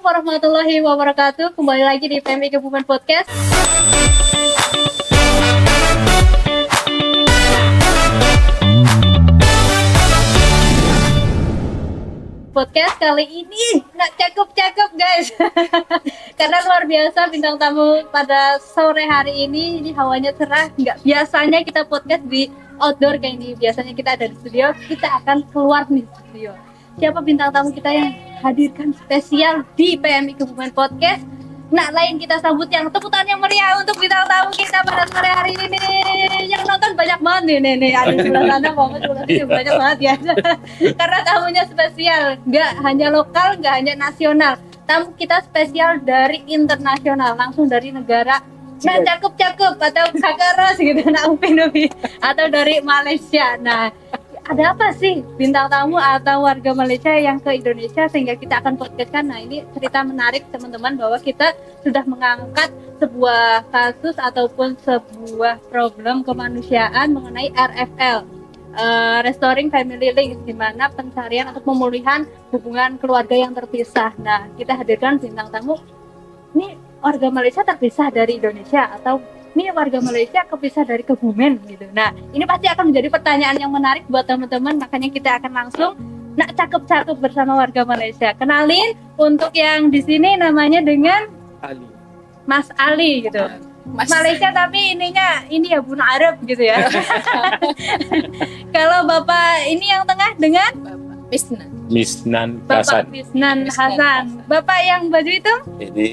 Assalamualaikum warahmatullahi wabarakatuh. Kembali lagi di PMI Kebumen Podcast. Podcast kali ini nggak cakep-cakep guys. Karena luar biasa bintang tamu pada sore hari ini hawanya cerah. Nggak biasanya kita podcast di outdoor kayak ini. Biasanya kita ada di studio, kita akan keluar nih studio. Siapa bintang tamu kita yang hadirkan spesial di PMI Kebumen Podcast? Nah, lain kita sambut yang tepuk tangan yang meriah untuk bintang tamu kita pada sore hari ini nih. Yang nonton banyak banget nih. Ada di sebelah sana banyak banget ya. Karena tamunya spesial, nggak hanya lokal, nggak hanya nasional. Tamu kita spesial dari internasional, langsung dari negara nah cakep-cakep atau kakaras gitu, nah Upi atau dari Malaysia. Nah, ada apa sih bintang tamu atau warga Malaysia yang ke Indonesia sehingga kita akan podcastkan? Nah, ini cerita menarik teman-teman bahwa kita sudah mengangkat sebuah kasus ataupun sebuah problem kemanusiaan mengenai RFL, Restoring Family Links, di mana pencarian atau pemulihan hubungan keluarga yang terpisah. Nah, kita hadirkan bintang tamu. Ini warga Malaysia terpisah dari Indonesia atau ini warga Malaysia kepisah dari Kebumen gitu. Nah, ini pasti akan menjadi pertanyaan yang menarik buat teman-teman, makanya kita akan langsung cakep-cakep bersama warga Malaysia. Kenalin untuk yang di sini namanya dengan Ali. Mas Ali gitu. Malaysia tapi ini ya Bun Arab gitu ya. Kalau Bapak ini yang tengah dengan Misnan Bapak Hasan. Misnan Hasan. Bapak yang baju itu? Ini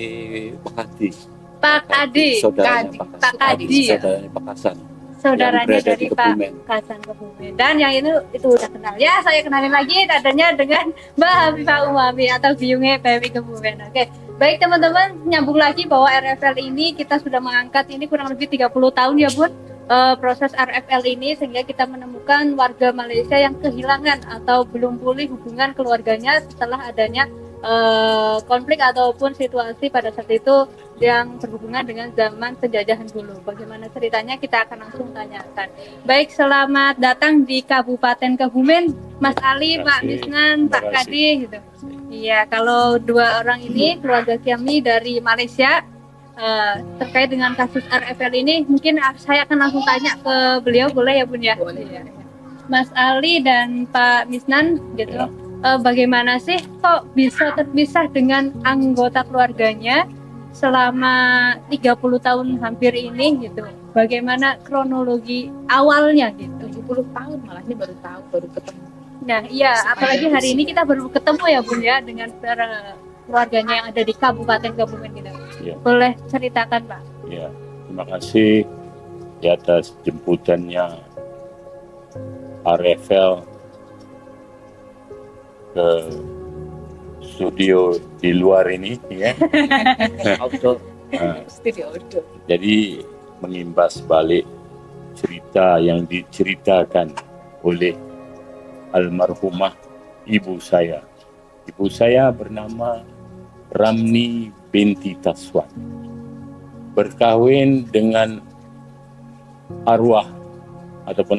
Pak Adi. Pak Adi. Saudaranya Pak Adi. Saudaranya Pak Hasan. Saudaranya dari Pak Kebumen. Hasan Kebumen. Dan yang itu udah kenal. Ya, saya kenalin lagi adanya dengan Mbak Hafifah Umami atau Biungnya PMI Kebumen. Oke. Baik teman-teman, nyambung lagi bahwa RFL ini kita sudah mengangkat ini kurang lebih 30 tahun ya Bun, proses RFL ini, sehingga kita menemukan warga Malaysia yang kehilangan atau belum pulih hubungan keluarganya setelah adanya konflik ataupun situasi pada saat itu yang berhubungan dengan zaman penjajahan dulu. Bagaimana ceritanya kita akan langsung tanyakan. Baik, selamat datang di Kabupaten Kebumen, Mas Ali, Pak Misnan, Pak Kadi gitu. Iya, kalau dua orang ini keluarga kami dari Malaysia, terkait dengan kasus RFL ini, mungkin saya akan langsung tanya ke beliau, boleh ya Bun ya? Boleh. Mas Ali dan Pak Misnan gitu. Ya. Bagaimana sih kok bisa terpisah dengan anggota keluarganya selama 30 tahun hampir ini gitu? Bagaimana kronologi awalnya gitu? 70 tahun malah ini baru tahu, baru ketemu. Nah iya, apalagi hari ini kita baru ketemu ya Bun ya dengan keluarganya yang ada di Kabupaten Kebumen gitu. Ya. Boleh ceritakan Pak? Ya, terima kasih di atas jemputannya RFL ke studio di luar ini ya. Outdoor. Studio outdoor. Jadi mengimbas balik cerita yang diceritakan oleh almarhumah ibu saya. Ibu saya bernama Ramni binti Taswan. Berkahwin dengan arwah ataupun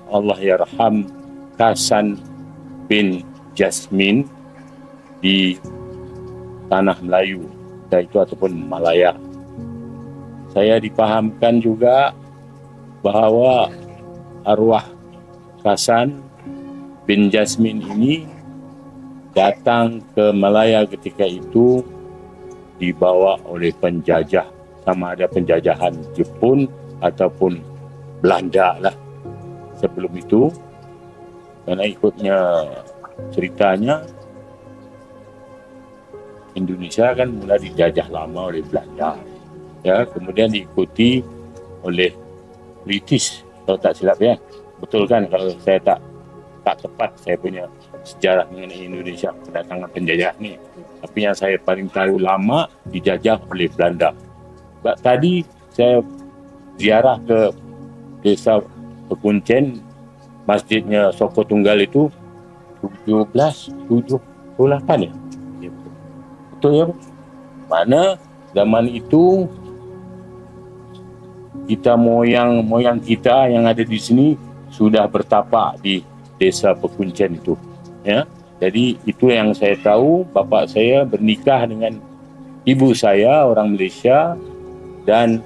Allah yarham Hasan bin Jasmin di tanah Melayu yaitu ataupun Malaya. Saya dipahamkan juga bahwa arwah Hasan bin Jasmin ini datang ke Malaya ketika itu dibawa oleh penjajah, sama ada penjajahan Jepun ataupun Belanda lah. Sebelum itu, karena ikutnya ceritanya Indonesia kan mulai dijajah lama oleh Belanda, ya, kemudian diikuti oleh British kalau tak silap ya. Betul kan kalau saya tak tepat saya punya sejarah mengenai Indonesia kedatangan penjajah ni. Tapi yang saya paling tahu lama dijajah oleh Belanda. Tadi saya ziarah ke desa Pekuncen, masjidnya Soko Tunggal itu 1778 ya. Betul ya? Mana zaman itu kita moyang kita yang ada di sini sudah bertapak di desa Pekuncen itu, ya. Jadi itu yang saya tahu. Bapak saya bernikah dengan ibu saya orang Malaysia, dan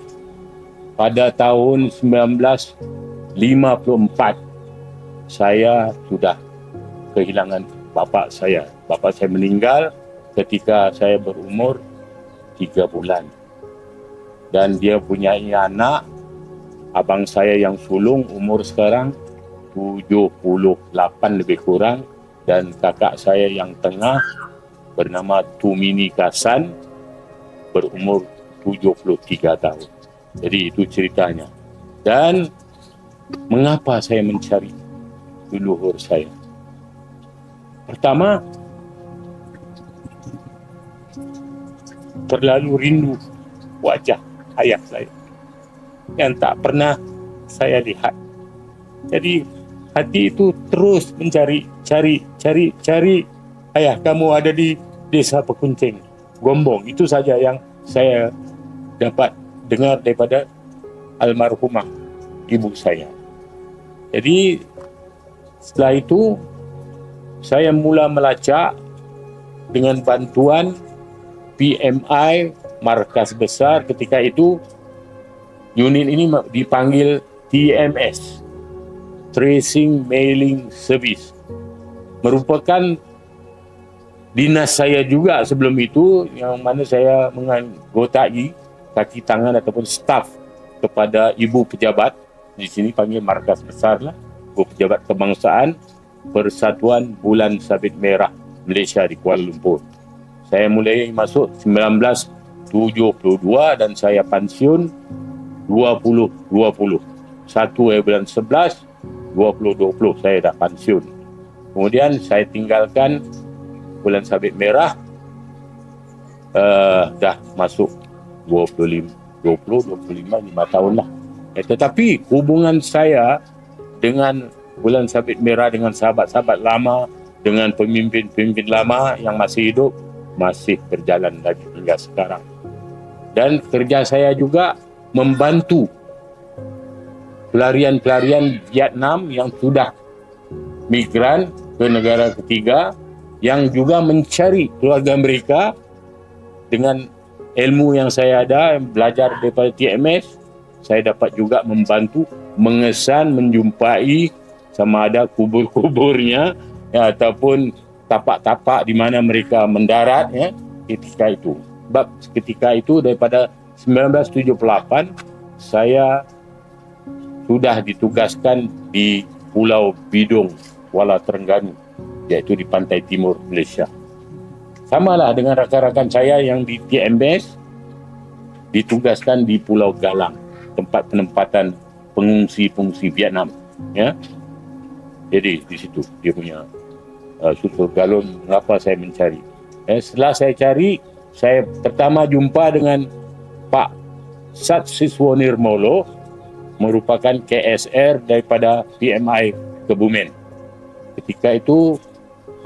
pada tahun 1954 saya sudah kehilangan bapak saya. Bapak saya meninggal ketika saya berumur 3 bulan. Dan dia punya anak, abang saya yang sulung umur sekarang 78 lebih kurang, dan kakak saya yang tengah bernama Tumini Kasan berumur 73 tahun. Jadi itu ceritanya. Dan mengapa saya mencari leluhur saya? Pertama, terlalu rindu wajah ayah saya yang tak pernah saya lihat. Jadi hati itu terus mencari, cari. Ayah kamu ada di desa Pekuncing, Gombong. Itu saja yang saya dapat dengar daripada almarhumah ibu saya. Jadi setelah itu saya mula melacak dengan bantuan PMI, markas besar ketika itu. Unit ini dipanggil TMS, Tracing Mailing Service. Merupakan dinas saya juga sebelum itu, yang mana saya menganggotai kaki tangan ataupun staf kepada ibu pejabat. Di sini panggil markas besar lah, ibu pejabat kebangsaan Persatuan Bulan Sabit Merah Malaysia di Kuala Lumpur. Saya mulai masuk 1972 dan saya pensiun 2020. 1 bulan 11 2020 saya dah pensiun. Kemudian saya tinggalkan Bulan Sabit Merah dah masuk 25 5 tahun lah. Tetapi hubungan saya dengan Bulan Sabit Merah, dengan sahabat-sahabat lama, dengan pemimpin-pemimpin lama yang masih hidup, masih berjalan lagi hingga sekarang. Dan kerja saya juga membantu pelarian-pelarian Vietnam yang sudah migran ke negara ketiga, yang juga mencari keluarga mereka. Dengan ilmu yang saya ada, belajar daripada TMS, saya dapat juga membantu mengesan, menjumpai sama ada kubur-kuburnya ya, ataupun tapak-tapak di mana mereka mendarat ya, ketika itu. Sebab ketika itu daripada 1978 saya sudah ditugaskan di Pulau Bidung, Kuala Terengganu, iaitu di pantai timur Malaysia. Samalah dengan rakan-rakan saya yang di TMS ditugaskan di Pulau Galang, tempat penempatan pengungsi-pengungsi Vietnam. Ya, jadi di situ dia punya susul galon. Mengapa saya mencari? Setelah saya cari, saya pertama jumpa dengan Pak Sat Siswo Nirmolo, merupakan KSR daripada PMI Kebumen. Ketika itu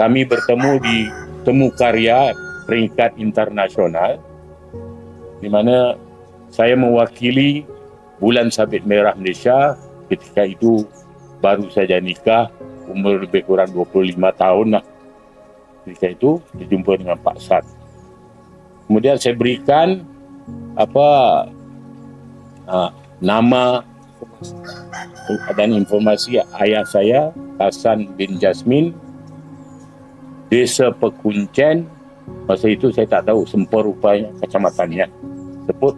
kami bertemu di Temu Karya peringkat internasional, di mana saya mewakili Bulan Sabit Merah Malaysia. Ketika itu baru saja nikah, umur lebih kurang 25 tahun lah. Ketika itu berjumpa dengan Pak Sat. Kemudian saya berikan nama dan informasi ayah saya, Hasan bin Jasmin, Desa Pekuncen. Masa itu saya tak tahu Sempur rupanya kecamatannya. Sebut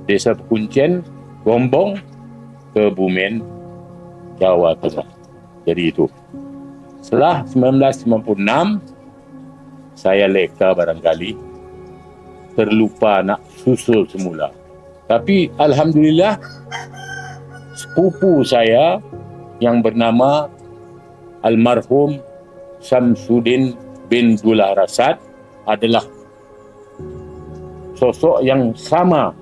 Desa Pekuncen, Gombong, Kebumen, Jawa Tengah. Jadi itu. Setelah 1996 saya leka barangkali, terlupa nak susul semula. Tapi alhamdulillah sepupu saya yang bernama almarhum Samsudin bin Dullah Rasad adalah sosok yang sama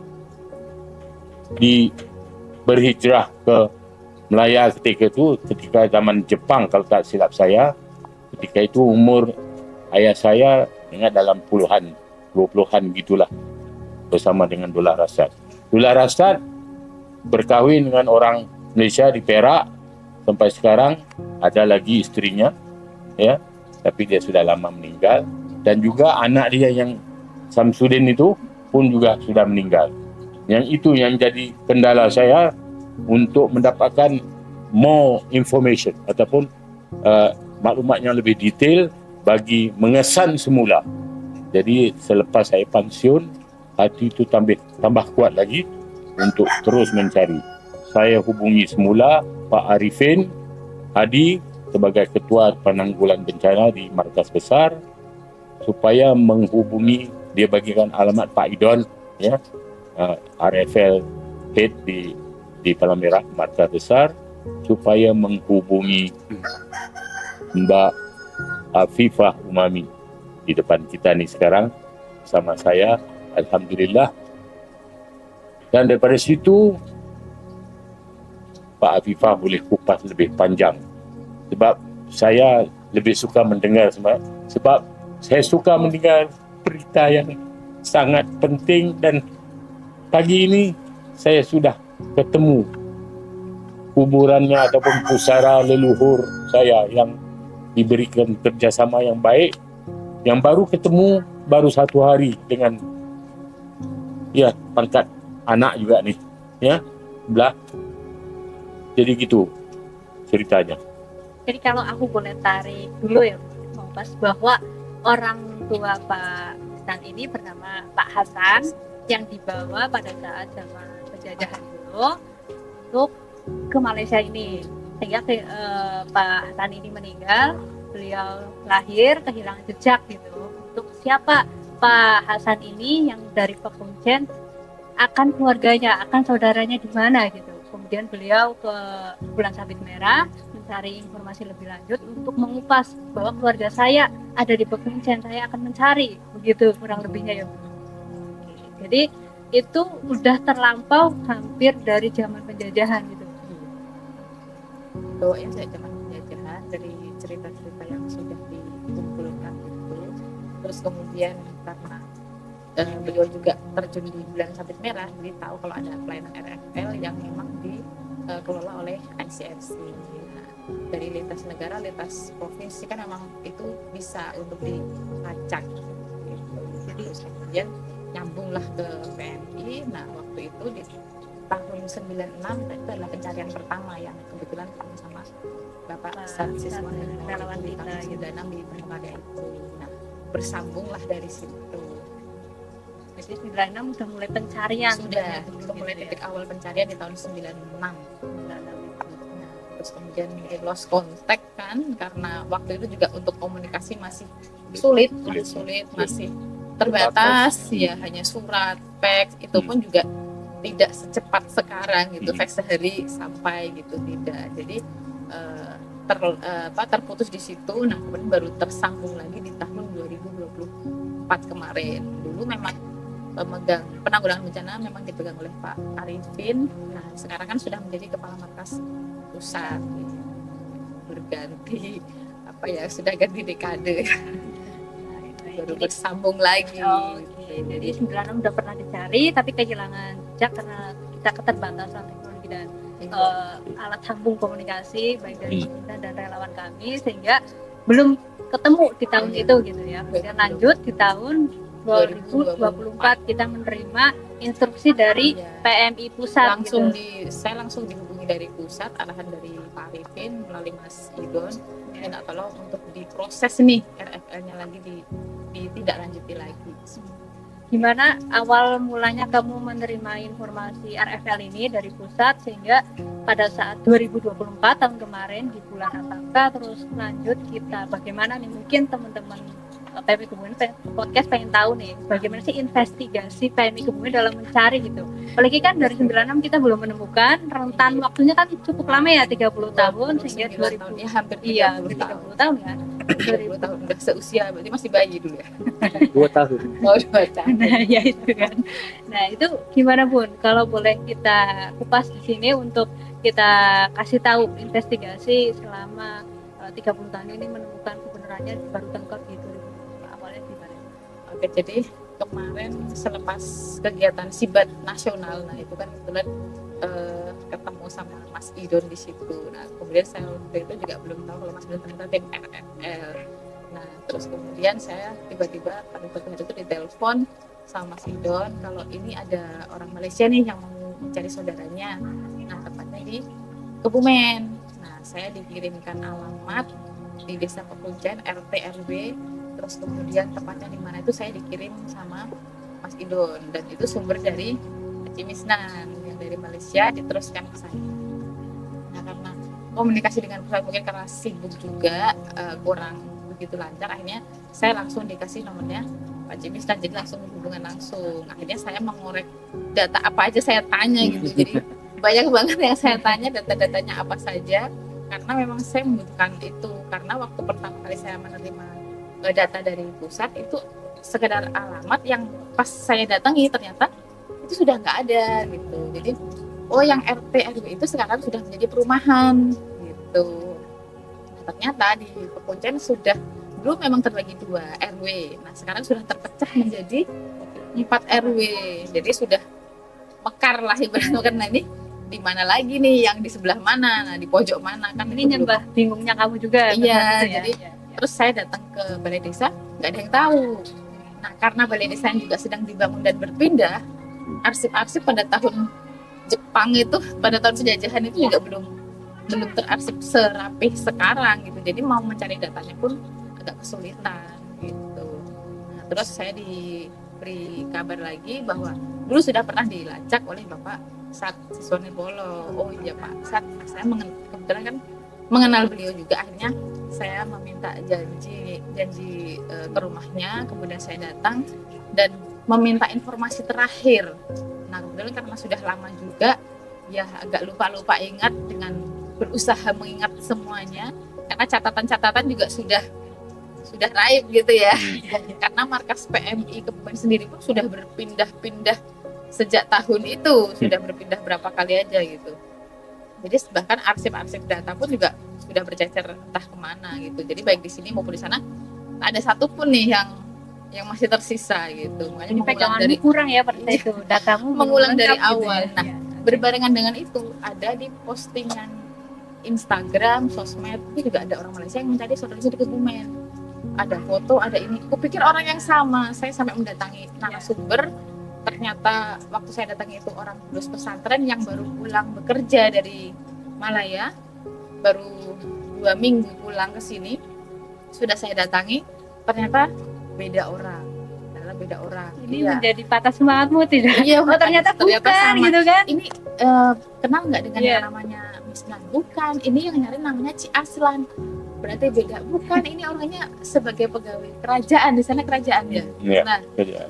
berhijrah ke Melaya ketika itu, ketika zaman Jepang kalau tak silap saya. Ketika itu umur ayah saya ingat dalam puluhan, 20-an gitulah, bersama dengan Dullah Rasad. Dullah Rasad berkahwin dengan orang Malaysia di Perak, sampai sekarang ada lagi istrinya ya. tapi dia sudah lama meninggal. Dan juga anak dia yang Samsudin itu pun juga sudah meninggal. Yang itu yang jadi kendala saya untuk mendapatkan more information ataupun maklumat yang lebih detail bagi mengesan semula. Jadi selepas saya pensiun, hati itu tambah kuat lagi untuk terus mencari. Saya hubungi semula Pak Arifin Hadi sebagai Ketua Penanggulangan Bencana di Markas Besar supaya menghubungi, dia bagikan alamat Pak Idon, ya, RFL Head di Palang Merah Markas Besar, supaya menghubungi Mbak Afifah Umami di depan kita nih sekarang sama saya, alhamdulillah. Dan daripada situ Pak Afifah boleh kupas lebih panjang sebab saya lebih suka mendengar, sebab saya suka mendengar berita yang sangat penting. Dan pagi ini saya sudah ketemu kuburannya ataupun pusara leluhur saya yang diberikan kerjasama yang baik, yang baru ketemu baru 1 hari dengan ya pangkat anak juga nih, ya belah. Jadi gitu ceritanya. Jadi kalau aku boleh tarik dulu ya, Mas, bahwa orang tua Pak Hasan ini bernama Pak Hasan yang dibawa pada saat zaman penjajahan dulu untuk ke Malaysia ini. Sehingga Pak Hasan ini meninggal, beliau lahir kehilangan jejak gitu. Untuk siapa Pak Hasan ini yang dari Pak Kuncen, akan keluarganya, akan saudaranya di mana gitu. Kemudian beliau ke Bulan Sabit Merah mencari informasi lebih lanjut untuk mengupas bahwa keluarga saya ada di Pekuncen, saya akan mencari, begitu kurang lebihnya ya. Jadi itu udah terlampau hampir dari zaman penjajahan gitu. Bahwa yang saya zaman penjajahan dari cerita-cerita yang sudah dikumpulkan itu, terus kemudian karena beliau juga terjun di Bulan Sabit Merah, jadi tahu kalau ada pelayanan RFL yang memang dikelola oleh ICRC. Nah, dari lintas negara, lintas provinsi kan memang itu bisa untuk dilacak. Gitu. Jadi kemudian nyambunglah ke PMI. Nah waktu itu di tahun 96 itu adalah pencarian pertama yang kebetulan ketemu sama Bapak Siswa relawan di tahun 96 di Penukarya itu. Nah bersambunglah dari situ. Jadi 96 udah mulai pencarian. Sudah mulai titik awal pencarian di tahun 96. Nah, terus kemudian lost contact kan, karena waktu itu juga untuk komunikasi masih sulit, masih terbatas, ya hanya surat, fax, itu pun juga tidak secepat sekarang gitu, fax sehari sampai gitu, tidak. Jadi terputus di situ. Nah kemudian baru tersambung lagi di tahun 2024 kemarin. Dulu memang pemegang penanggulangan bencana memang dipegang oleh Pak Arifin. Nah sekarang kan sudah menjadi kepala markas pusat, berganti sudah ganti dekade. Baru bersambung lagi. Jadi 96 udah pernah dicari tapi kehilangan jejak karena kita keterbatasan teknologi dan alat sambung komunikasi baik dari pemerintah dan relawan kami, sehingga belum ketemu di tahun itu gitu ya. Kemudian lanjut di tahun 2024 kita menerima instruksi dari PMI pusat. Saya langsung dihubungi dari pusat, arahan dari Pak Arifin melalui Mas Idon, minta tolong untuk diproses nih RFL-nya lagi, ditindaklanjuti lagi. Gimana awal mulanya kamu menerima informasi RFL ini dari pusat, sehingga pada saat 2024 tahun kemarin di bulan Apaka terus lanjut kita bagaimana nih, mungkin teman-teman PMI Kebumen podcast pengen tahu nih bagaimana sih investigasi PMI Kebumen dalam mencari gitu. Apalagi kan dari 96 kita belum menemukan, rentan waktunya kan cukup lama ya, 30 tahun, sehingga 2000 ya hampir 30 tahun kan. 20 tahun udah seusia, berarti masih bayi dulu ya. 2 tahun. Oh 2 tahun. Nah ya itu kan. Nah itu gimana Bun? Kalau boleh kita kupas di sini untuk kita kasih tahu investigasi selama 30 tahun ini menemukan kebenarannya baru terungkap gitu. Awalnya gimana? Oke, jadi kemarin selepas kegiatan Sibat nasional, nah itu kan kebetulan ketemu sama Mas Idon di situ. Nah kemudian saya waktu itu juga belum tahu kalau Mas Idon ternyata tim RFL. Nah terus kemudian saya tiba-tiba pada suatu hari itu ditelepon sama Mas Idon kalau ini ada orang Malaysia nih yang mau mencari saudaranya. Nah tepatnya di Kebumen. Nah saya dikirimkan alamat di Desa Pekuncen RT RW, terus kemudian tepatnya di mana itu saya dikirim sama Mas Idon, dan itu sumber dari Cimisnan yang dari Malaysia diteruskan ke saya. Nah karena komunikasi dengan perusahaan mungkin karena sibuk juga kurang begitu lancar, akhirnya saya langsung dikasih nomornya Pak Cimisnan, jadi langsung hubungan langsung. Akhirnya saya mengorek data apa aja saya tanya gitu, jadi banyak banget yang saya tanya, data-datanya apa saja, karena memang saya membutuhkan itu. Karena waktu pertama kali saya menerima data dari pusat itu sekedar alamat yang pas saya datangi ternyata itu sudah nggak ada gitu. Jadi oh yang RT RW itu sekarang sudah menjadi perumahan gitu. Nah, ternyata di Pekuncen sudah dulu memang terbagi 2 RW. Nah sekarang sudah terpecah menjadi 4 RW. Jadi sudah mekar lah ibaratnya, karena ini di mana lagi nih, yang di sebelah mana, nah di pojok mana, kan Ini nyembah bingungnya kamu juga. Iya, ya? jadi terus saya datang ke balai desa, nggak ada yang tahu. Nah karena balai desa yang juga sedang dibangun dan berpindah, arsip-arsip pada tahun Jepang itu, pada tahun penjajahan itu juga belum terarsip serapih sekarang gitu. Jadi mau mencari datanya pun agak kesulitan gitu. Nah, terus saya diberi kabar lagi bahwa dulu sudah pernah dilacak oleh Bapak Sat Siswani Polo. Oh iya Pak Sat, saya kebetulan kan mengenal beliau juga. Akhirnya saya meminta janji ke rumahnya, kemudian saya datang dan meminta informasi terakhir. Nah kebetulan karena sudah lama juga, ya agak lupa ingat, dengan berusaha mengingat semuanya, karena catatan-catatan juga sudah raib gitu ya. Karena markas PMI Kebumen sendiri pun sudah berpindah-pindah sejak tahun itu, sudah berpindah berapa kali aja gitu. Jadi bahkan arsip-arsip data pun juga sudah bercecer entah kemana gitu. Jadi baik di sini maupun di sana ada satu pun nih yang masih tersisa gitu. Makanya Jadi peganganmu kurang ya pada itu, datamu mengulang dari lengkap awal. gitu ya. Nah berbarengan dengan itu ada di postingan Instagram, sosmed itu juga ada orang Malaysia yang mencari saudara di Kebumen. Ada foto, ada ini. Kupikir orang yang sama. Saya sampai mendatangi narasumber. Ternyata waktu saya datangi itu orang lulus pesantren yang baru pulang bekerja dari Malaya, baru 2 minggu pulang ke sini. Sudah saya datangi, ternyata beda orang. Ini Iya. menjadi patah semangatmu tidak? Iya, Oh ternyata bukan sama. gitu kan? Ini kenal nggak dengan Iya. yang namanya Misnan? Bukan. Ini yang nyari namanya Ci Aslan. Berarti beda. Bukan. Ini orangnya sebagai pegawai kerajaan, di sana kerajaan ya. Iya. Nah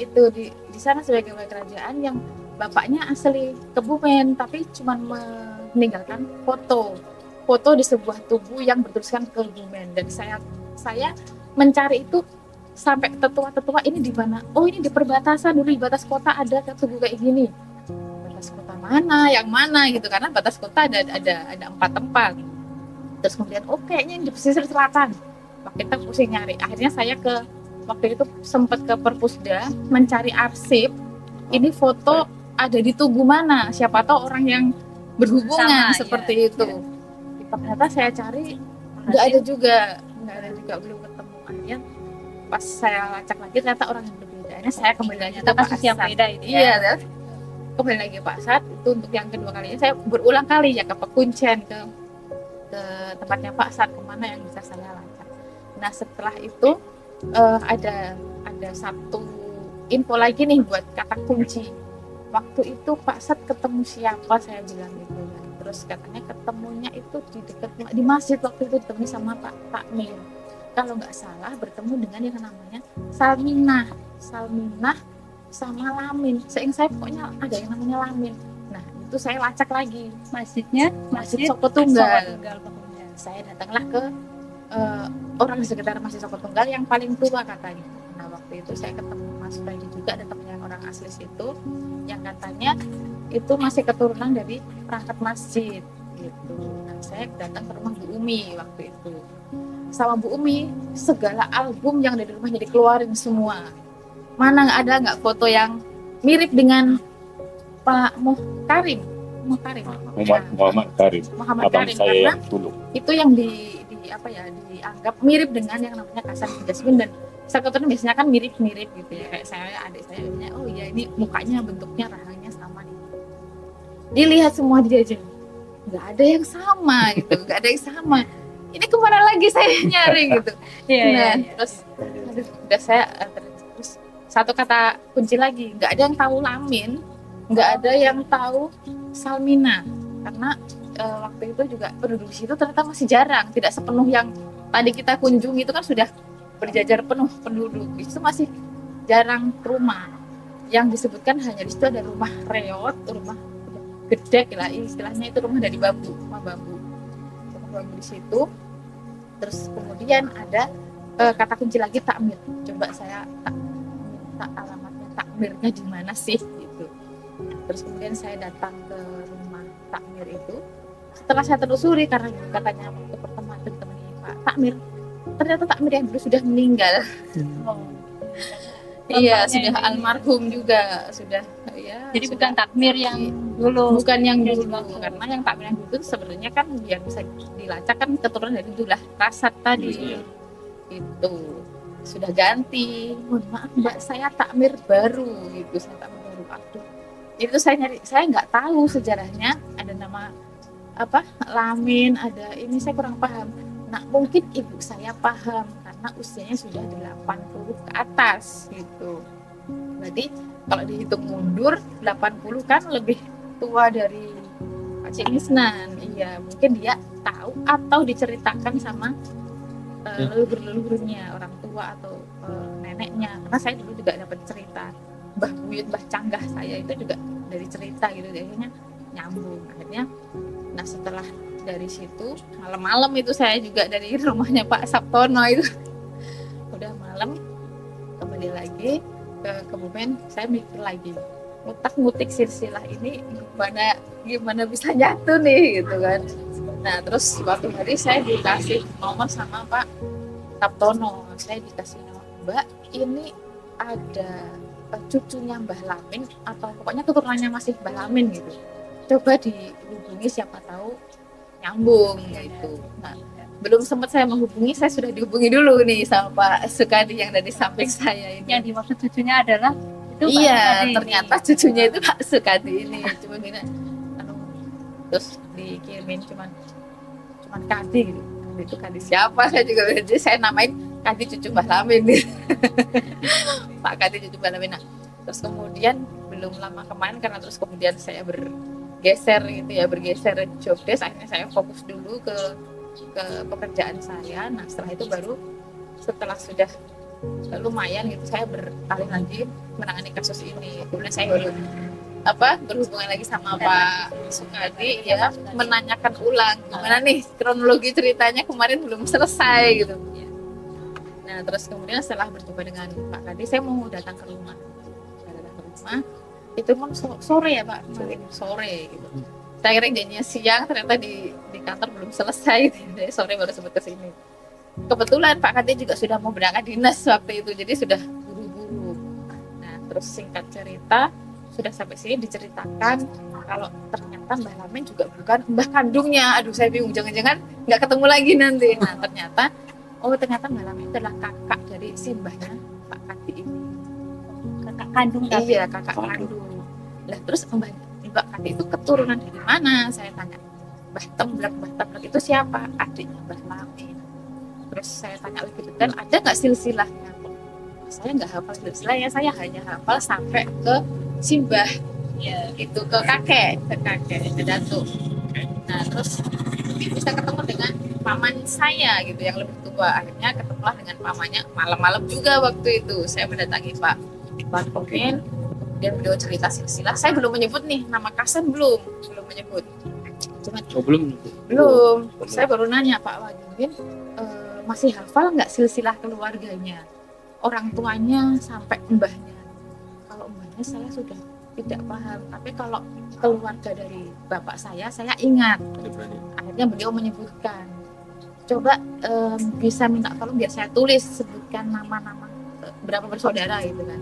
itu di sana sebagai pegawai kerajaan yang bapaknya asli Kebumen, tapi cuma meninggalkan foto di sebuah tugu yang bertuliskan Kebumen. Dan saya mencari itu sampai tetua ini di mana? Oh ini di perbatasan, dulu di batas kota ada tugu kayak gini. Batas kota mana? Yang mana gitu? Karena batas kota ada 4 tempat. Terus kemudian kayaknya yang di pesisir selatan. Kita pusing nyari. Akhirnya saya waktu itu sempat ke Perpusda mencari arsip. Ini foto ada di tugu mana? Siapa tahu orang yang berhubungan Sama, seperti itu. Ternyata saya cari nggak ada juga, belum ketemu. Akhirnya pas saya lacak lagi ternyata orang yang berbeda. Akhirnya saya kembali lagi ke Pak kasus yang Sat. beda ini Iya, ya. kembali lagi ke Pak Sat. Itu untuk yang kedua kalinya saya berulang kali ya ke Pekuncen, ke tempatnya Pak Sat, kemana yang bisa saya lacak. Nah setelah itu ada satu info lagi nih buat kata kunci. Waktu itu Pak Sat ketemu siapa, saya bilang gitu ya. Terus katanya ketemunya itu di masjid, waktu itu ketemu sama Pak Mir. Kalau nggak salah bertemu dengan yang namanya Salminah sama Lamin. Seingat saya pokoknya ada yang namanya Lamin. Nah itu saya lacak lagi Masjidnya Masjid Soko Tunggal. pokoknya. Saya datanglah ke orang di sekitar Masjid Soko Tunggal yang paling tua katanya. Nah waktu itu saya ketemu Mas Freddy juga, ada teman orang asli situ yang katanya itu masih keturunan dari perangkat masjid gitu. Nah saya datang ke rumah Bu Umi waktu itu. Sama Bu Umi, segala album yang ada di rumahnya dikeluarin semua. Mana ada nggak foto yang mirip dengan Pak Karim? Muhammad Karim. Muhammad Abang Karim, saya karena yang sulung. itu yang apa ya, dianggap mirip dengan yang namanya Kasan Jasmine, dan besar keturunan biasanya kan mirip-mirip gitu ya, kayak saya, adik saya biasanya, oh iya ini mukanya, bentuknya, rahangnya sama nih. Dilihat semua dia aja, nggak ada yang sama gitu, nggak ada yang sama. Ini kemana lagi saya nyari gitu. Nah, terus aduh, udah saya terus satu kata kunci lagi, nggak ada yang tahu Lamin, nggak ada yang tahu Salmina, karena waktu itu juga penduduk situ ternyata masih jarang, tidak sepenuh yang tadi kita kunjungi itu kan sudah berjajar penuh penduduk, itu masih jarang rumah. Yang disebutkan hanya di situ ada rumah reot, rumah gedek lah istilahnya, itu rumah dari bambu, rumah bambu di situ. Terus kemudian ada kata kunci lagi takmir. Coba saya minta alamatnya takmirnya di mana sih gitu. Terus kemudian saya datang ke rumah takmir itu. Setelah saya telusuri, karena katanya waktu pertemuan teman-teman Pak Takmir, ternyata Takmir yang dulu sudah meninggal. Iya, sudah almarhum juga, sudah ya. Jadi sudah, bukan Takmir yang dulu. bukan yang dulu, karena yang Takmir yang dulu sebenarnya kan yang bisa dilacak kan keturunan dari Dullah Rasad tadi. Itu sudah ganti. Mohon maaf Mbak, saya Takmir baru gitu, saya Takmir baru. Aduh. Itu saya nyari, saya nggak tahu sejarahnya, ada nama apa Lamin, ada ini saya kurang paham. Nah, mungkin ibu saya paham karena usianya sudah 80 ke atas gitu. Berarti kalau dihitung mundur 80 kan lebih tua dari Pak Cik Misnan. Iya, mungkin dia tahu atau diceritakan sama leluhur-leluhurnya, orang tua atau neneknya. Karena saya dulu juga dapat cerita Mbah Buyut, Mbah Canggah saya itu juga dari cerita gitu, akhirnya nyambung. Akhirnya nah setelah dari situ malam-malam itu saya juga dari rumahnya Pak Sabtono itu udah malam kembali lagi ke Kebumen. Saya mikir lagi ngutak-ngutik silsilah ini gimana bisa nyatu nih gitu kan. Nah terus suatu hari saya dikasih nomor sama Pak Sabtono, saya dikasih nomor, Mbak ini ada cucunya Mbah Lamin atau pokoknya keturunannya masih Mbah Lamin gitu, coba dihubungi siapa tahu nyambung gitu. Nah, belum sempat saya menghubungi, saya sudah dihubungi dulu nih sama Pak Sukadi yang dari samping saya ini. Yang dimaksud cucunya adalah itu iya, ternyata cucunya itu Pak Sukadi ini. Cuma gini, terus dikirimin cuman Kadi gitu. Itu Kadi siapa? Saya juga jadi saya namain Kadi cucu Mbah Lamin gitu. Pak Kadi cucu Mbah Lamin. Nah, terus kemudian belum lama kemarin karena terus kemudian saya bergeser job desk, akhirnya saya fokus dulu ke pekerjaan saya. Nah setelah itu baru setelah sudah lumayan gitu saya beralih lagi menangani kasus ini. Kemudian saya berhubungan lagi sama Pak Sukadi ya, menanyakan ulang gimana nih kronologi ceritanya kemarin belum selesai gitu. Nah terus kemudian setelah berjumpa dengan Pak Kadi, saya mau datang ke rumah. Itu pun sore ya Pak, sore gitu. Saya kira janjinya siang, ternyata di kantor belum selesai, jadi sore baru sempat ke sini. Kebetulan Pak Kadi juga sudah mau berangkat dinas waktu itu, jadi sudah buru-buru. Nah terus singkat cerita sudah sampai sini diceritakan kalau ternyata Mbah Lamin juga bukan mbah kandungnya. Aduh saya bingung, jangan-jangan nggak ketemu lagi nanti. Nah ternyata Mbah Lamin adalah kakak dari si mbahnya Pak Kadi ini. kakak kandung. Iya, kakak kandung. Lah terus Mbak Kadi itu keturunan dari mana? Saya tanya. Mbah Temblek itu siapa? Adiknya Mbah Lamin. Terus saya tanya lebih detail, ada nggak silsilahnya? Saya nggak hafal silsilahnya, saya hanya hafal sampai ke Simbah. Ya, itu ke kakek, ke datuk. Nah terus bisa ketemu dengan paman saya gitu yang lebih tua. Akhirnya ketemulah dengan pamannya malam-malam juga waktu itu. Saya mendatangi Pak Komin, kemudian beliau cerita silsilah. Saya belum menyebut nih nama Kasan, belum menyebut. Belum. Saya baru nanya Pak Wagin, masih hafal nggak silsilah keluarganya, orang tuanya sampai mbahnya? Kalau mbahnya saya sudah tidak paham, tapi kalau keluarga dari bapak saya ingat. Akhirnya beliau menyebutkan, coba bisa minta tolong biar saya tulis, sebutkan nama-nama berapa bersaudara gitu kan.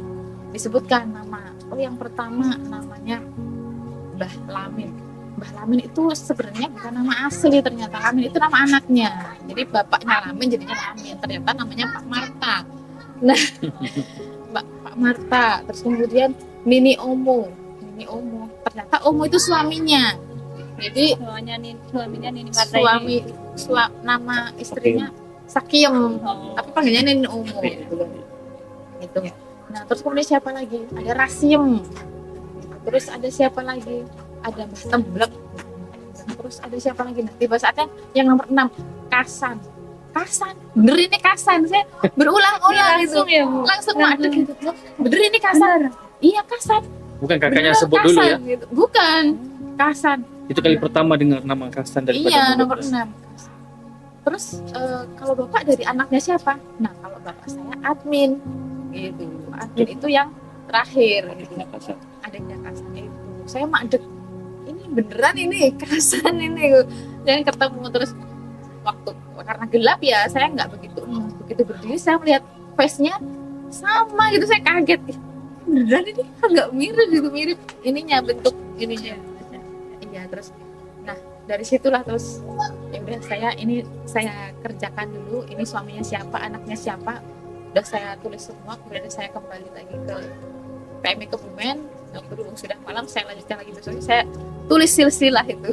Disebutkan nama, yang pertama namanya Mbah Lamin, Mbah Lamin itu sebenarnya bukan nama asli, ternyata Lamin itu nama anaknya. Jadi bapaknya Lamin jadinya Lamin, ternyata namanya Pak Marta. Nah, Pak Marta, terus kemudian Nini Omo, ternyata Omo itu suaminya. Jadi suaminya Nini Marta ini. nama istrinya Sakiem, tapi panggilnya Nini Omo gitu kan. Gitu. Nah, terus kemudian siapa lagi? Ada Rasiem. Terus ada siapa lagi? Ada Mbah Temblek. Terus ada siapa lagi? Nah, tiba saatnya yang nomor 6, Kasan. Bener ini Kasan. Saya berulang-ulang gitu. Langsung ya, Bu? Langsung ada gitu. Bener ini Kasan. Iya, Kasan. Bukan kakaknya Bener, sebut dulu ya. Gitu. Bukan. Kasan. Itu kali pertama dengar nama Kasan daripada Iya, Mbak nomor Bes. 6. Terus kalau Bapak dari anaknya siapa? Nah, kalau Bapak saya admin. Gitu. Admin itu yang terakhir gitu. Adiknya Kasan itu. Saya madek. Ini beneran ini Kasan ini. Dan ketemu terus waktu karena gelap ya, saya nggak begitu berdiri, saya melihat face-nya sama gitu, saya kaget. Ih, beneran ini agak mirip gitu, mirip ininya, bentuk ininya. Iya, terus nah dari situlah terus ya udah saya kerjakan dulu, ini suaminya siapa, anaknya siapa, udah saya tulis semua. Kemudian saya kembali lagi ke PMI Kebumen, berhubung sudah malam saya lanjutkan lagi besoknya, saya tulis silsilah itu.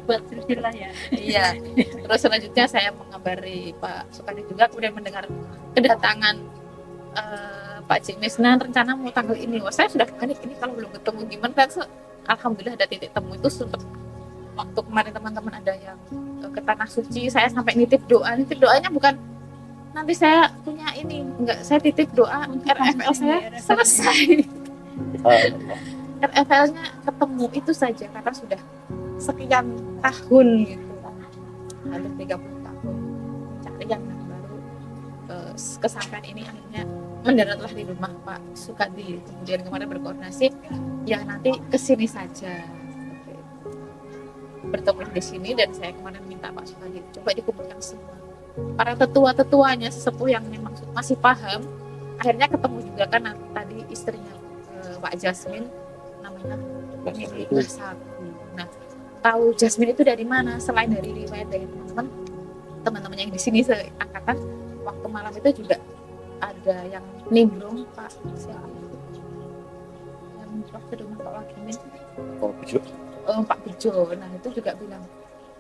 Buat silsilah ya. Iya. Terus selanjutnya saya mengabari Pak Sukadi juga, kemudian mendengar kedatangan Pak Cik Misnan, rencana mau tanggal ini. Wah, saya sudah panik, ini kalau belum ketemu gimana kan. Alhamdulillah ada titik temu itu. Sempat waktu kemarin teman-teman ada yang ke Tanah Suci, saya sampai nitip doanya bukan nanti saya punya ini, enggak, saya titip doa RFL saya selesai. RFL-nya ketemu itu saja karena sudah sekian tahun gitu, hampir 30 tahun cari yang baru. Kesampaian ini akhirnya mendaratlah di rumah Pak Sukadi. Kemudian kemarin berkoordinasi, ya nanti kesini saja, bertemu di sini. Dan saya kemarin minta Pak Sukadi coba dikumpulkan semua para tetua-tetuanya, sesepuh yang memang masih paham. Akhirnya ketemu juga kan tadi istrinya Pak Jasmine, namanya Mbah Saku. Nah, tahu Jasmine itu dari mana selain dari riwayat dari teman-teman yang di sini seangkatan. Waktu malam itu juga ada yang nimbrung Pak siapa itu yang waktu rumah Pak Wagimin, Pak Bejo. Nah, itu juga bilang,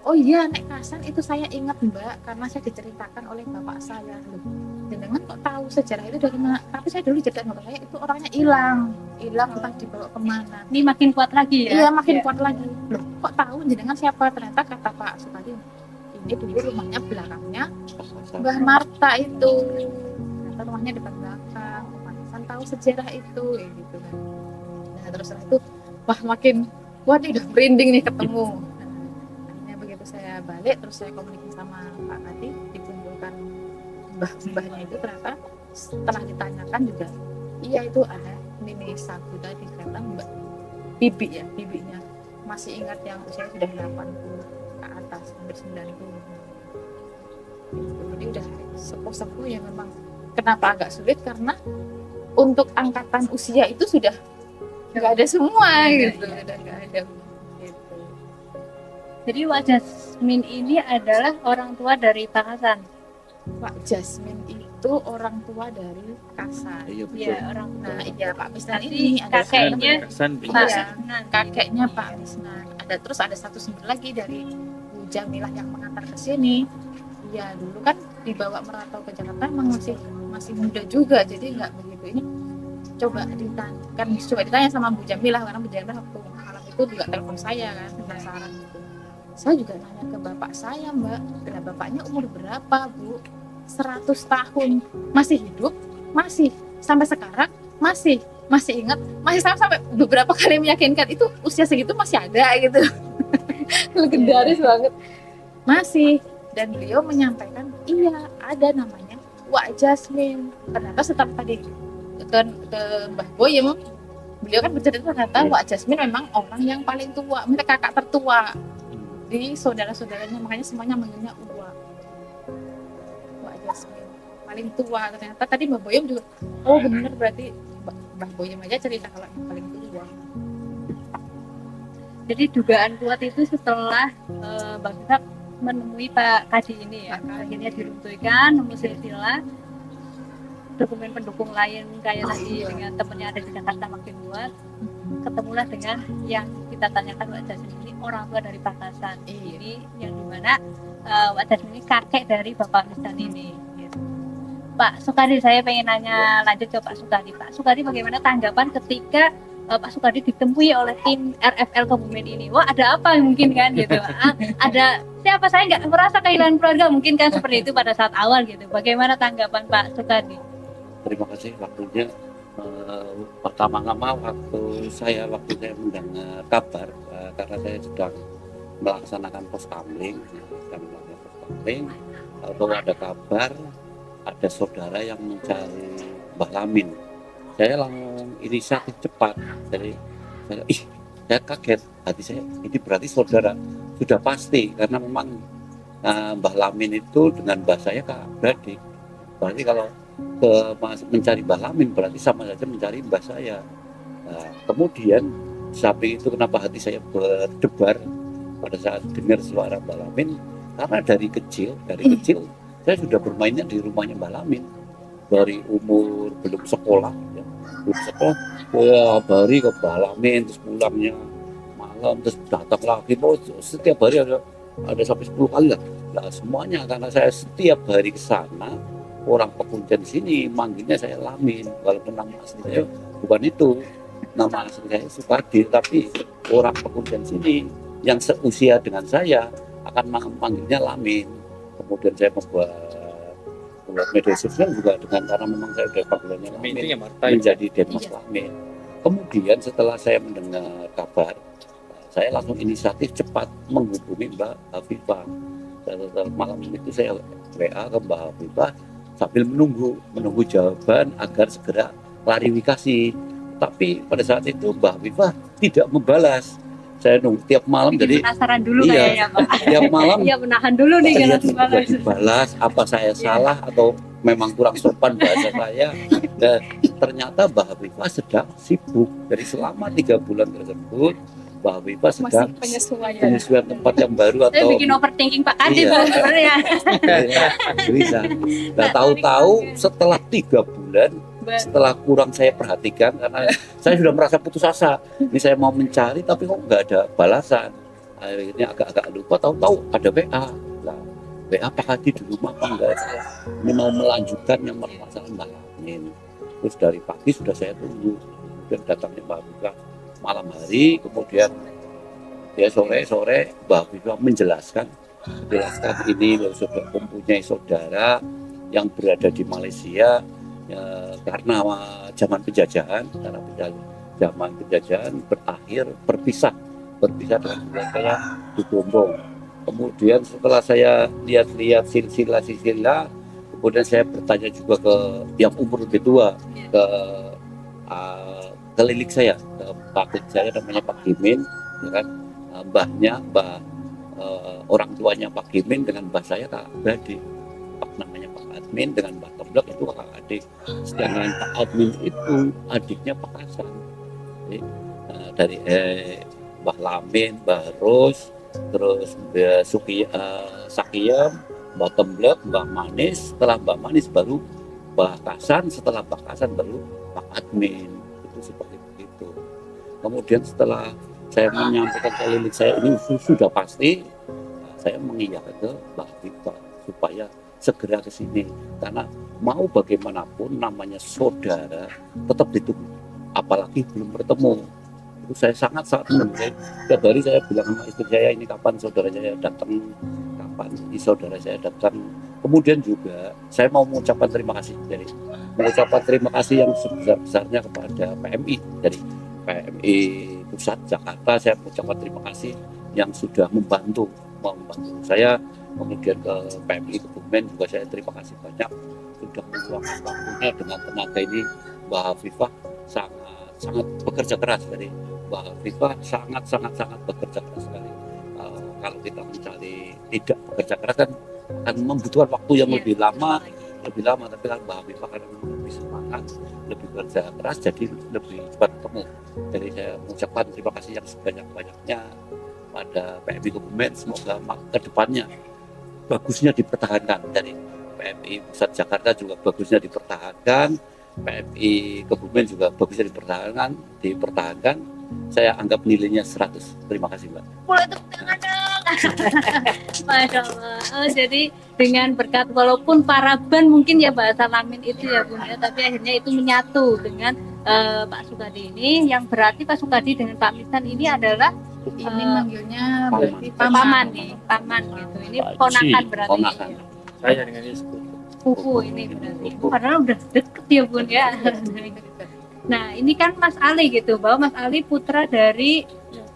oh iya Nek Kasan itu saya ingat Mbak karena saya diceritakan oleh bapak saya. Loh, jenengan kok tahu sejarah itu dari mana? Tapi saya dulu cerita bapak saya itu orangnya hilang entah dibawa kemana. Ini makin kuat lagi ya? Iya, makin kuat lagi. Loh, kok tahu jenengan siapa? Ternyata kata Pak Sukadi, ini dulu rumahnya belakangnya Mbah Marta itu. Ternyata rumahnya depan belakang. Pantesan tahu sejarah itu, ya gitu kan. Nah, terus setelah itu, wah makin, wah ini udah merinding nih ketemu. Nah, akhirnya begitu saya balik, terus saya komunikasi sama Pak Kati, dikumpulkan mbah-mbahnya itu. Ternyata setelah ditanyakan juga, iya itu ada Nini Sagu tadi, ternyata Mbak bibinya masih ingat yang usia sudah 80 ke atas, hampir 90. Jadi udah sepuh-sepuh ya. Memang kenapa agak sulit karena untuk angkatan usia itu sudah nggak ada semua gitu, udah nggak ada gitu. Jadi Wak Jasmine ini adalah orang tua dari Pak Hasan. Pak Jasmine itu orang tua dari Kasan. Iya, Iya, orang tua. Nah, iya Pak Misnan Nanti ini ada kakeknya Kasan bin Pak- Kasan. kakeknya Pak Misnan. Ada terus ada satu sumber lagi dari Bu Jamilah yang mengantar ke sini. Ya dulu kan dibawa merantau ke Jakarta emang masih muda juga, jadi nggak begitu ini. Coba ditanya sama Bu Jamilah, karena Bu Jamilah waktu malam itu juga telepon saya kan, penasaran gitu. Saya juga nanya ke bapak saya, Mbak, lah bapaknya umur berapa Bu? 100 tahun, masih hidup, masih sampai sekarang masih ingat, masih sampai beberapa kali meyakinkan itu usia segitu masih ada gitu. Legendaris banget, masih. Dan beliau menyampaikan, iya ada namanya Wak Jasmine. Ternyata setelah tadi ke Mbah Boyem, beliau kan bercerita ternyata Wak Jasmine memang orang yang paling tua, mereka kakak tertua di saudara-saudaranya, makanya semuanya manggilnya Wak Jasmine paling tua. Ternyata tadi Mbah Boyem juga, oh bener, berarti Mbah Boyem aja cerita kalau yang paling tua. Jadi dugaan kuat itu setelah Mbak Fifah menemui Pak Kadi ini ya, akhirnya diruntuhkan, nemu silsilah, dokumen pendukung lain kayak tadi dengan temennya ada di Jakarta makin kuat, ketemulah dengan yang kita tanyakan Wak Jasmine ini orang tua dari Pak Hasan. Ini yang dimana Wak Jasmine ini kakek dari Bapak Hasan ini. Gitu. Pak Sukadi, saya pengen nanya lanjut ke Pak Sukadi. Pak Sukadi, bagaimana tanggapan ketika Pak Sukadi ditemui oleh tim RFL Kebumen ini? Wah, ada apa mungkin kan gitu? Ada siapa, saya nggak merasa kehilangan keluarga mungkin kan seperti itu pada saat awal gitu. Bagaimana tanggapan Pak Sukadi? Terima kasih waktunya. Pertama-tama waktu saya mendengar kabar, karena saya sedang melaksanakan poskamling, bahwa ada kabar ada saudara yang mencari Mbah Lamin. Saya langsung inisiatif cepat. Jadi saya kaget, hati saya ini berarti saudara, sudah pasti karena memang Mbah Lamin itu dengan bahasa saya Kak Beradik. Berarti kalau mencari Mbah Lamin berarti sama saja mencari mbah saya. Nah, kemudian samping itu kenapa hati saya berdebar pada saat dengar suara Mbah Lamin, karena dari kecil saya sudah bermainnya di rumahnya Mbah Lamin dari umur belum sekolah ya. Tiap hari ke Mbah Lamin, terus pulangnya malam, terus datang lagi, setiap hari ada sampai 10 kali lah. Nah, semuanya karena saya setiap hari ke sana, orang Pekuncen sini manggilnya saya Lamin, walaupun nama asli saya bukan itu, nama asli saya Sukadi, tapi orang Pekuncen sini yang seusia dengan saya akan manggilnya Lamin. Kemudian saya membuat media sosial juga dengan karena memang saya sudah panggilannya Lamin menjadi Denmas Lamin. Kemudian setelah saya mendengar kabar, saya langsung inisiatif cepat menghubungi Mbak Hafifah. Malam itu saya WA ke Mbak Hafifah sambil menunggu jawaban agar segera klarifikasi. Tapi pada saat itu Mbak Hafifah tidak membalas. Saya nunggu tiap malam, jadi penasaran dulu kayaknya Pak. Tiap malam iya, menahan dulu nih kalau dibalas apa saya salah atau memang kurang sopan bahasa saya. Dan ternyata Mbak Hafifah sedang sibuk. Jadi selama 3 bulan tersebut Mbak Hafifah sedang penyesuaian tempat yang baru atau bikin overthinking Pak Kadi sebenarnya. Bisa. Nah, tahu-tahu setelah 3 bulan, setelah kurang saya perhatikan karena saya sudah merasa putus asa. Ini saya mau mencari tapi kok nggak ada balasan. Akhirnya agak-agak lupa, tahu-tahu ada WA. Nah, WA Pak Kadi di rumah apa enggak? Saya ini mau melanjutkan yang masalah Mbak Lamin. Terus dari pagi sudah saya tunggu. Kemudian datangnya Mbak Hafifah malam hari, kemudian ya sore Mbak Hafifah menjelaskan ini loh, sudah mempunyai saudara yang berada di Malaysia ya, karena zaman penjajahan berakhir berpisah dengan keluarga di Gombong. Kemudian setelah saya lihat silsilah, kemudian saya bertanya juga ke yang umur lebih tua, ke lilik saya, ke paklik saya namanya Pak Gimin, ya kan, orang tuanya Pak Gimin dengan mbah saya Kak Beradik. Namanya Pak Admin dengan Mbak Temblek itu kakak adik. Sedangkan Pak Admin itu adiknya Pak Hasan. Jadi, dari Mbah Lamin, Mbah Ros, terus Sakiyam, Mbak Temblek, Mbak Manis. Setelah Mbak Manis baru Mbah Hasan, setelah Mbah Hasan baru Pak Admin. Itu seperti itu. Kemudian setelah saya menyampaikan ke lilik saya ini sudah pasti, saya mengiyakan ke Mbak Hafifah supaya segera ke sini, karena mau bagaimanapun namanya saudara tetap ditunggu, apalagi belum bertemu. Itu saya sangat menunggu. Setiap hari saya bilang sama istri saya, ini kapan saudara saya datang, kapan saudara saya datang. Kemudian juga saya mau mengucapkan terima kasih, yang sebesar-besarnya kepada PMI, dari PMI Pusat Jakarta. Saya mengucapkan terima kasih yang sudah membantu saya. Kemudian ke PMI Kebumen juga saya terima kasih banyak sudah meluangkan waktunya dengan tenaga ini. Mbak Hafifah sangat bekerja keras, dari Mbak Hafifah sangat bekerja keras sekali. Kalau kita mencari tidak bekerja keras kan akan membutuhkan waktu yang lebih lama, tapi kan Mbak Hafifah kan lebih semangat. lapangan, lebih kerja keras, jadi lebih cepat ketemu. Jadi saya mengucapkan terima kasih yang sebanyak-banyaknya pada PMI Kebumen. Semoga ke depannya bagusnya dipertahankan. Dari PMI Pusat Jakarta juga bagusnya dipertahankan, PMI Kebumen juga bagusnya dipertahankan. Saya anggap nilainya 100. Terima kasih, Mbak. Mulai tepuk tangan dong. Masya Allah. Oh, jadi dengan berkat walaupun paraban mungkin ya bahasa Lamin itu ya Bun ya, tapi akhirnya itu menyatu dengan Pak Sukadi ini, yang berarti Pak Sukadi dengan Pak Misan ini adalah Ini manggilnya Paman. berarti paman nih, paman gitu. Ini ponakan berarti. Ponakan. Saya dengan dia sepupu. Kuku ini berarti. Padahal udah deket ya Bun ya. Nah, ini kan Mas Ali gitu, bahwa Mas Ali putra dari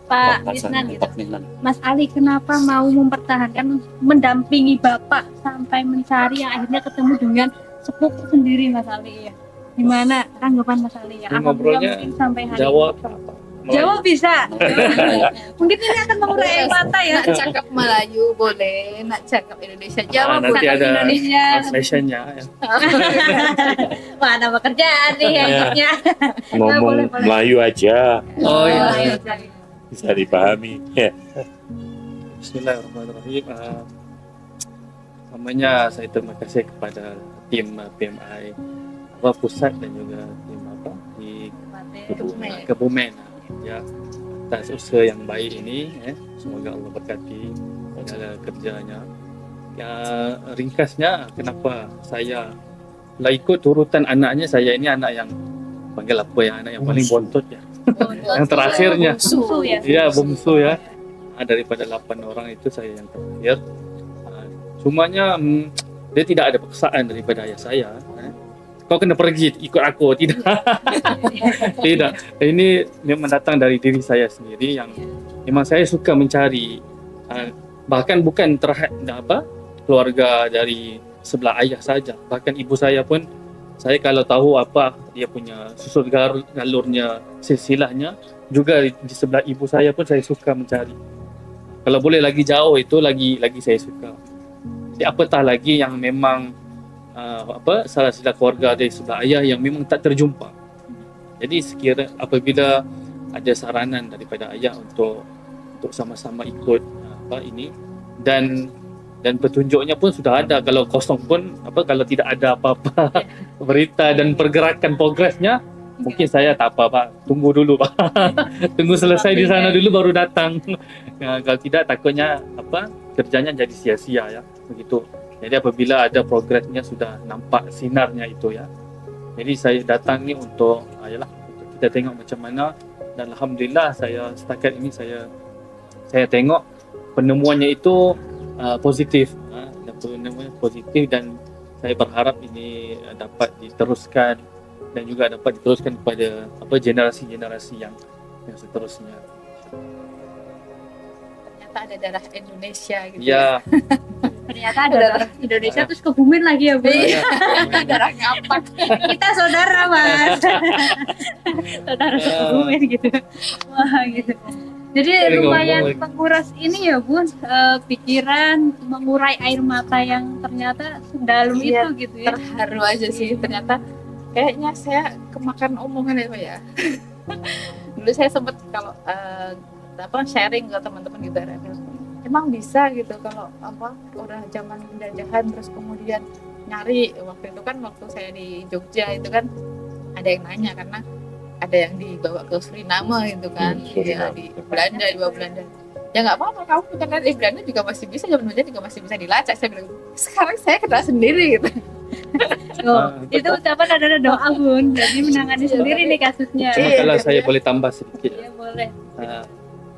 Pak Misnan gitu. Pak Misnan. Mas Ali kenapa mau mempertahankan, mendampingi Bapak sampai mencari yang akhirnya ketemu dengan sepupu sendiri Mas Ali ya? Gimana tanggapan Mas Ali ya? Ini Alhamdulillah ngobrolnya mungkin sampai hari Jawa ini. apa? Jawa bisa. Mungkin ini akan mengurai air mata ya. nak cakap Melayu boleh, nak cakap Indonesia Jawa nanti Cakap ada Indonesia. translationnya ya. Wah, nama kerjaan nih kayaknya. Ngomong boleh, boleh. Melayu aja Oh iya. bisa dipahami. Ya. Bismillahirrahmanirrahim. Namanya saya terima kasih kepada tim PMI pusat dan juga tim di Kebumen ya, atas usaha yang baik ini semoga Allah berkati segala kerjanya. Ya, ringkasnya kenapa saya lah ikut turutan anaknya, saya ini anak yang panggil apa ya, anak yang paling bontot ya. Yang terakhirnya. Bungsu ya. Iya, bungsu ya. Daripada 8 orang itu saya yang terakhir. Cumanya dia tidak ada paksaan daripada ayah saya. Kau kena pergi ikut aku, tidak. Tidak. Ini memang datang dari diri saya sendiri yang memang saya suka mencari, bahkan bukan terhadap keluarga dari sebelah ayah saja, bahkan ibu saya pun, saya kalau tahu apa dia punya susul galurnya, silsilahnya, juga di sebelah ibu saya pun saya suka mencari. Kalau boleh lagi jauh itu lagi saya suka. Jadi apatah lagi yang memang salah sila keluarga dari sebelah ayah yang memang tak terjumpa. Jadi sekira apabila ada saranan daripada ayah untuk sama-sama ikut ini, dan petunjuknya pun sudah ada. Kalau kosong pun kalau tidak ada apa-apa berita dan pergerakan progresnya, mungkin saya tak apa, Pak. Tunggu dulu, Pak. Tunggu selesai di sana dulu baru datang. Kalau tidak takutnya kerjanya jadi sia-sia ya, begitu. Jadi apabila ada progresnya sudah nampak sinarnya itu ya. Jadi saya datang ni untuk kita tengok macam mana, dan alhamdulillah saya setakat ini saya tengok penemuannya itu positif, positif, dan saya berharap ini dapat diteruskan dan juga dapat diteruskan kepada generasi-generasi yang seterusnya. Ternyata ada darah Indonesia gitu. Ya, Ternyata ada darah Indonesia terus Kebumen lagi ya Bu. Iya. Darah ngapak. Kita saudara Mas. Saudara Kebumen gitu. Wah gitu. Jadi lumayan menguras ini ya Bun, pikiran, mengurai air mata yang ternyata sedalam Iya, itu gitu ya. Terharu aja sih ternyata. Kayaknya saya kemakan omongan ya Pak ya. Dulu saya sempat kalau sharing ke teman-teman gitu, emang bisa gitu kalau udah zaman penjajahan terus kemudian nyari. Waktu itu kan waktu saya di Jogja itu kan ada yang nanya karena ada yang dibawa ke Suriname gitu kan, ya, di Belanda, dibawa Belanda. Ya nggak apa-apa, kamu punya kan di Belanda juga masih bisa, zaman Belanda juga masih bisa dilacak. Saya bilang, sekarang saya kena sendiri gitu. Itu ucapan adalah doa Bun, jadi menangani sendiri nih kasusnya. cuma kalau saya boleh tambah sedikit. Iya boleh.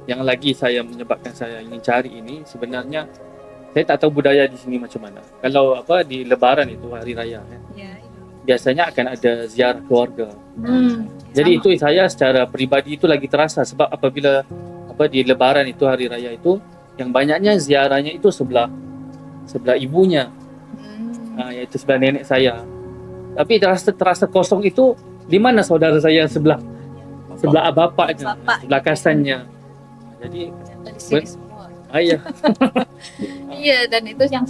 Yang lagi saya menyebabkan saya ingin cari ini, sebenarnya saya tak tahu budaya di sini macam mana. Kalau di Lebaran itu hari raya Ya, biasanya akan ada ziarah keluarga. Jadi itu saya secara peribadi itu lagi terasa, sebab apabila di Lebaran itu hari raya itu yang banyaknya ziarahnya itu sebelah ibunya, yaitu sebelah nenek saya. Tapi terasa kosong itu di mana saudara saya sebelah bapaknya, sebelah kasannya. Jadi Dari sini semua. ayah Iya, dan itu yang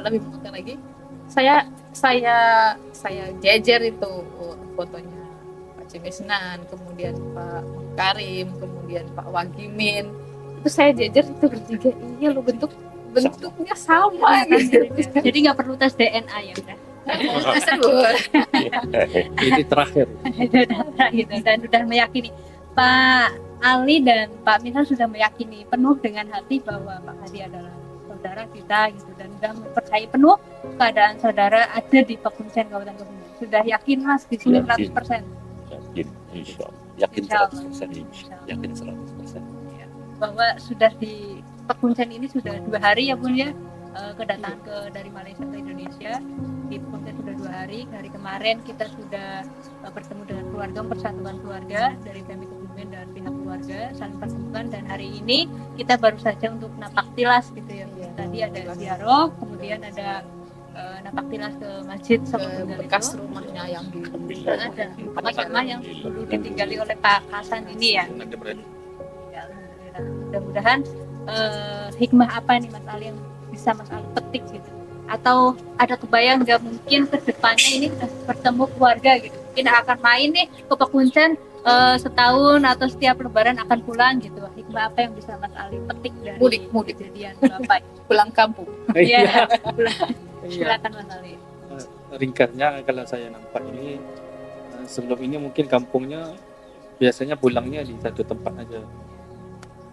lebih membutuhkan lagi. Saya jejer itu fotonya Pak Cimisnan, kemudian Pak Karim, kemudian Pak Wagimin. Itu saya jajar itu bertiga, iya lo bentuknya sama gitu. Jadi nggak perlu tes DNA ya udah. Ini terakhir. Gitu, dan udah meyakini Pak Ali dan Pak Misnan sudah meyakini penuh dengan hati bahwa Pak Hadi adalah saudara kita gitu, dan sudah mempercayai penuh keadaan saudara ada di Pekuncen Kabupaten Kebumen. Sudah yakin Mas di sini 100%. Yakin, insya Allah. Yakin Insya 100%. Allah. Yakin 100%. Bahwa sudah di Pekuncen ini sudah 2 hari ya Bun ya, kedatangan dari Malaysia ke Indonesia. Di Pekuncen sudah 2 hari. Hari kemarin kita sudah bertemu dengan keluarga, mempersatukan keluarga dari PMI Kebumen dan pihak keluarga, saling pertemukan, dan hari ini kita baru saja untuk napak tilas gitu ya. Tadi ada ziarah, kemudian ada napak tilas ke masjid Sokotunggal Bekas itu. rumahnya yang di Ada rumah yang dulu ditinggali oleh Pak Hasan ini ya. Ya, alhamdulillah. Mudah-mudahan hikmah apa nih Mas Ali yang bisa Mas Ali petik gitu, atau ada kebayang nggak mungkin ke depannya ini udah bertemu keluarga gitu, mungkin akan main nih ke Pekuncen setahun atau setiap lebaran akan pulang gitu. Hikmah apa yang bisa Mas Ali petik dari Mudik. kejadian Bapak? pulang kampung. Iya, Iya. silakan Mas Ali. Ringkasnya kalau saya nampak ini, sebelum ini mungkin kampungnya biasanya pulangnya di satu tempat aja.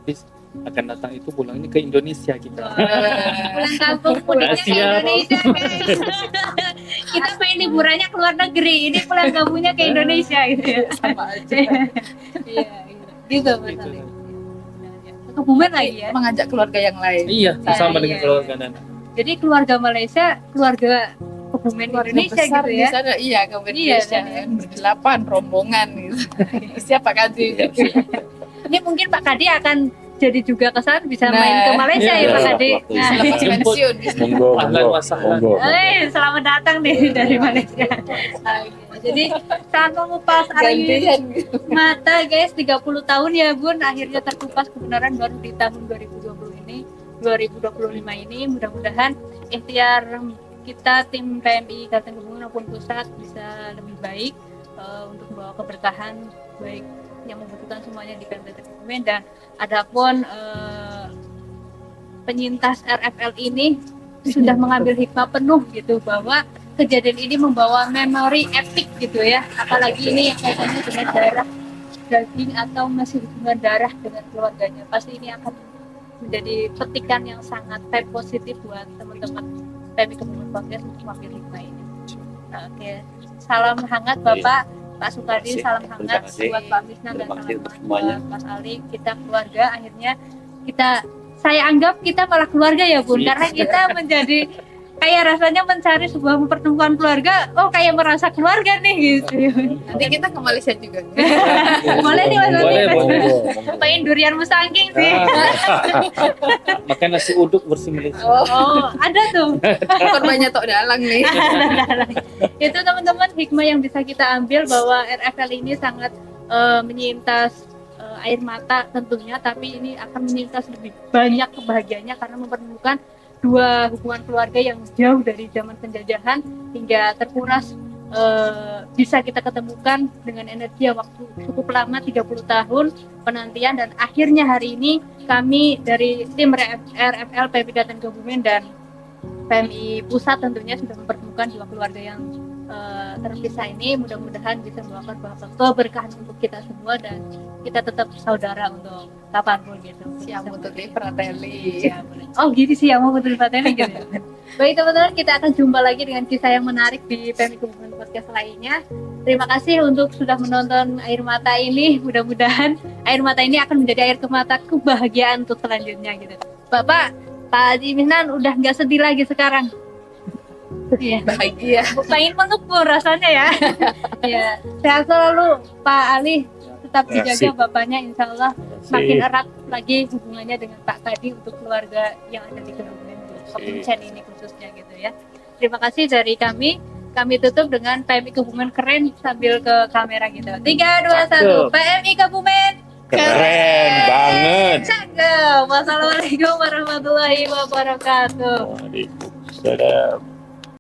Tapi akan datang itu pulangnya ke Indonesia kita. Pulang kampung mudiknya ke Siap. Indonesia guys. Kita main liburannya ke luar negeri, ini pulang kampungnya ke Indonesia gitu ya. Sama aja. Iya, gitu Mas Gitu. Ali. Ke Kebumen lagi ya. Mengajak keluarga yang lain. Iya, sama Iya, dengan iya. keluarga dan Jadi keluarga Malaysia, keluarga Kebumen Keluarga Indonesia besar gitu di ya. sana, iya ke Iya, Indonesia kan, ya. berdelapan rombongan gitu. Siapa Kadi? Ini mungkin Pak Kadi akan jadi juga ke sana, bisa Nah, main ke Malaysia iya, ya Pak iya, Kadi. waktu Nah, Selepas pensiun. Monggo, Ahlan monggo, wa sahlan. monggo. selamat datang nih dari Malaysia. Jadi saat mengupas hari Gantian gitu. mata guys, 30 tahun ya Bun, akhirnya terkupas kebenaran baru di tahun 2020 ini, 2025 ini. Mudah-mudahan ikhtiar kita tim PMI Kabupaten Kebumen maupun pusat bisa lebih baik untuk membawa keberkahan baik yang membutuhkan semuanya di PMI Kabupaten Kebumen. Dan adapun penyintas RFL ini sudah mengambil hikmah penuh gitu, bahwa kejadian ini membawa memori epic gitu ya, apalagi ini yang kaitannya dengan darah daging atau masih hubungan darah dengan keluarganya. Pasti ini akan menjadi petikan yang sangat positif buat teman-teman PMI Kebumen Podcast untuk mengambil hikmah ini. Oke, salam hangat Bapak Pak Sukardi, Terima kasih. salam hangat Terima kasih. buat Pak Misnan dan Terima kasih salam untuk hangat semuanya. buat Mas Ali. Kita keluarga, akhirnya saya anggap kita malah keluarga ya Bun, Iya. karena kita menjadi kayak rasanya mencari sebuah pertemuan keluarga, oh kayak merasa keluarga nih gitu. Nanti kita ke Malaysia juga. Boleh nih Mas Ali, Boleh, Mas. boleh. Cobain durian musangking sih. Makan nasi uduk bersih Malaysia. Oh, ada tuh. Korbannya tok dalang nih. Itu teman-teman hikmah yang bisa kita ambil, bahwa RFL ini sangat menyintas air mata tentunya, tapi ini akan menyintas lebih banyak kebahagiaannya karena mempertemukan dua hubungan keluarga yang jauh dari zaman penjajahan hingga terkuras, bisa kita ketemukan dengan energi yang waktu cukup lama, 30 tahun penantian, dan akhirnya hari ini kami dari tim RFL PMI Kabupaten Kebumen dan PMI Pusat tentunya sudah mempertemukan dua keluarga yang terpisah ini. Mudah-mudahan bisa membawa keberkahan untuk kita semua dan kita tetap saudara untuk kapanpun gitu. Siamo tutti fratelli. Ya, boleh. Oh gitu sih, yang mau betul ini gitu ya. Baik teman-teman, kita akan jumpa lagi dengan kisah yang menarik di PMI Kebumen Podcast lainnya. Terima kasih untuk sudah menonton Air Mata ini. Mudah-mudahan air mata ini akan menjadi air mata kebahagiaan untuk selanjutnya gitu. Bapak, Pak Haji Misnan udah nggak sedih lagi sekarang. Iya. Bahagia. Pengen mengepul rasanya ya. Iya. Sehat selalu Pak Ali. Tetap Terima dijaga kasih. bapaknya, insya Allah makin erat lagi hubungannya dengan Pak Kadi untuk keluarga yang ada di Kebumen Pekuncen ini khususnya gitu ya. Terima kasih dari kami. Kami tutup dengan PMI Kebumen keren sambil ke kamera gitu. 3, 2, 1. PMI Kebumen Keren banget. cakep. Wassalamualaikum warahmatullahi wabarakatuh. Waalaikumsalam.